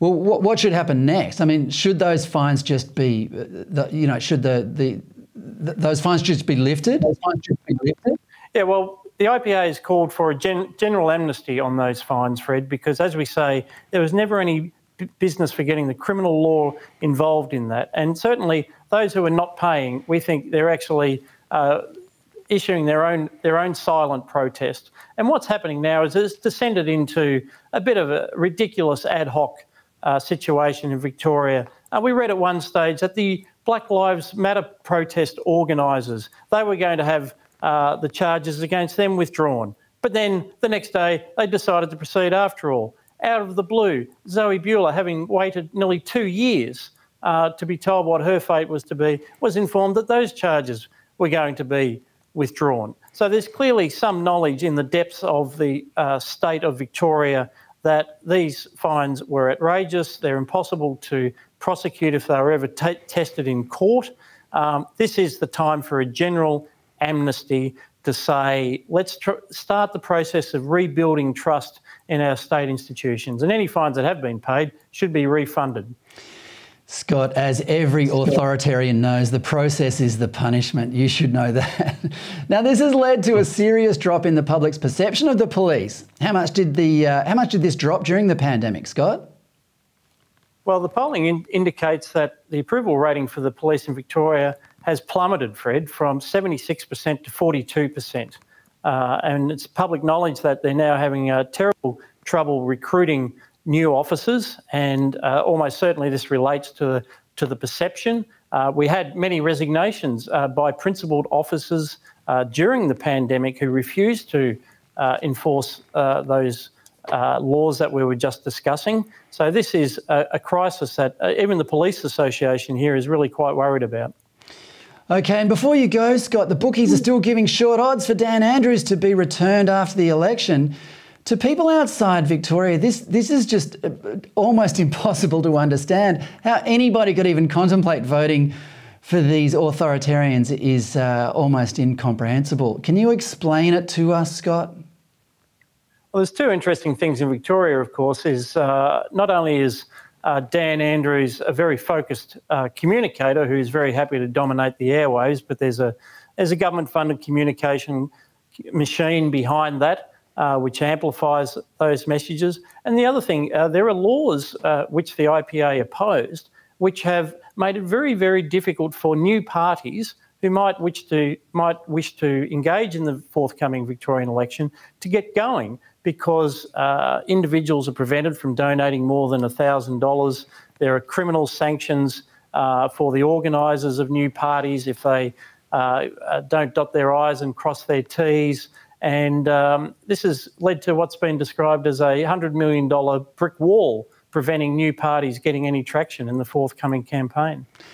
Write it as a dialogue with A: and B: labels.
A: Well, what should happen next? I mean, should those fines just be, should those fines just be lifted?
B: Yeah, well, the IPA has called for a general amnesty on those fines, Fred, because, as we say, there was never any business for getting the criminal law involved in that. And certainly those who are not paying, we think they're actually issuing their own silent protest. And what's happening now is it's descended into a bit of a ridiculous ad hoc situation in Victoria. We read at one stage that the Black Lives Matter protest organisers, they were going to have the charges against them withdrawn. But then the next day they decided to proceed after all. Out of the blue, Zoe Bueller, having waited nearly 2 years to be told what her fate was to be, was informed that those charges were going to be withdrawn. So there's clearly some knowledge in the depths of the state of Victoria that these fines were outrageous. They're impossible to prosecute if they were ever tested in court. This is the time for a general amnesty to say, let's start the process of rebuilding trust in our state institutions, and any fines that have been paid should be refunded.
A: Scott, as every authoritarian knows, the process is the punishment. You should know that. Now, this has led to a serious drop in the public's perception of the police. How much did this drop during the pandemic, Scott?
B: Well, the polling indicates that the approval rating for the police in Victoria has plummeted, Fred, from 76% to 42%. And it's public knowledge that they're now having terrible trouble recruiting new officers, and almost certainly this relates to the perception. We had many resignations by principled officers during the pandemic who refused to enforce those laws that we were just discussing. So this is a crisis that even the Police Association here is really quite worried about.
A: Okay, and before you go, Scott, the bookies are still giving short odds for Dan Andrews to be returned after the election. To people outside Victoria, this is just almost impossible to understand. How anybody could even contemplate voting for these authoritarians is almost incomprehensible. Can you explain it to us, Scott?
B: Well, there's two interesting things in Victoria, of course, is not only is Dan Andrews a very focused communicator who's very happy to dominate the airwaves, but there's a government-funded communication machine behind that, which amplifies those messages. And the other thing, there are laws which the IPA opposed, which have made it very, very difficult for new parties who might wish to engage in the forthcoming Victorian election to get going, because individuals are prevented from donating more than $1,000. There are criminal sanctions for the organisers of new parties if they don't dot their I's and cross their T's. And this has led to what's been described as a $100 million brick wall preventing new parties getting any traction in the forthcoming campaign.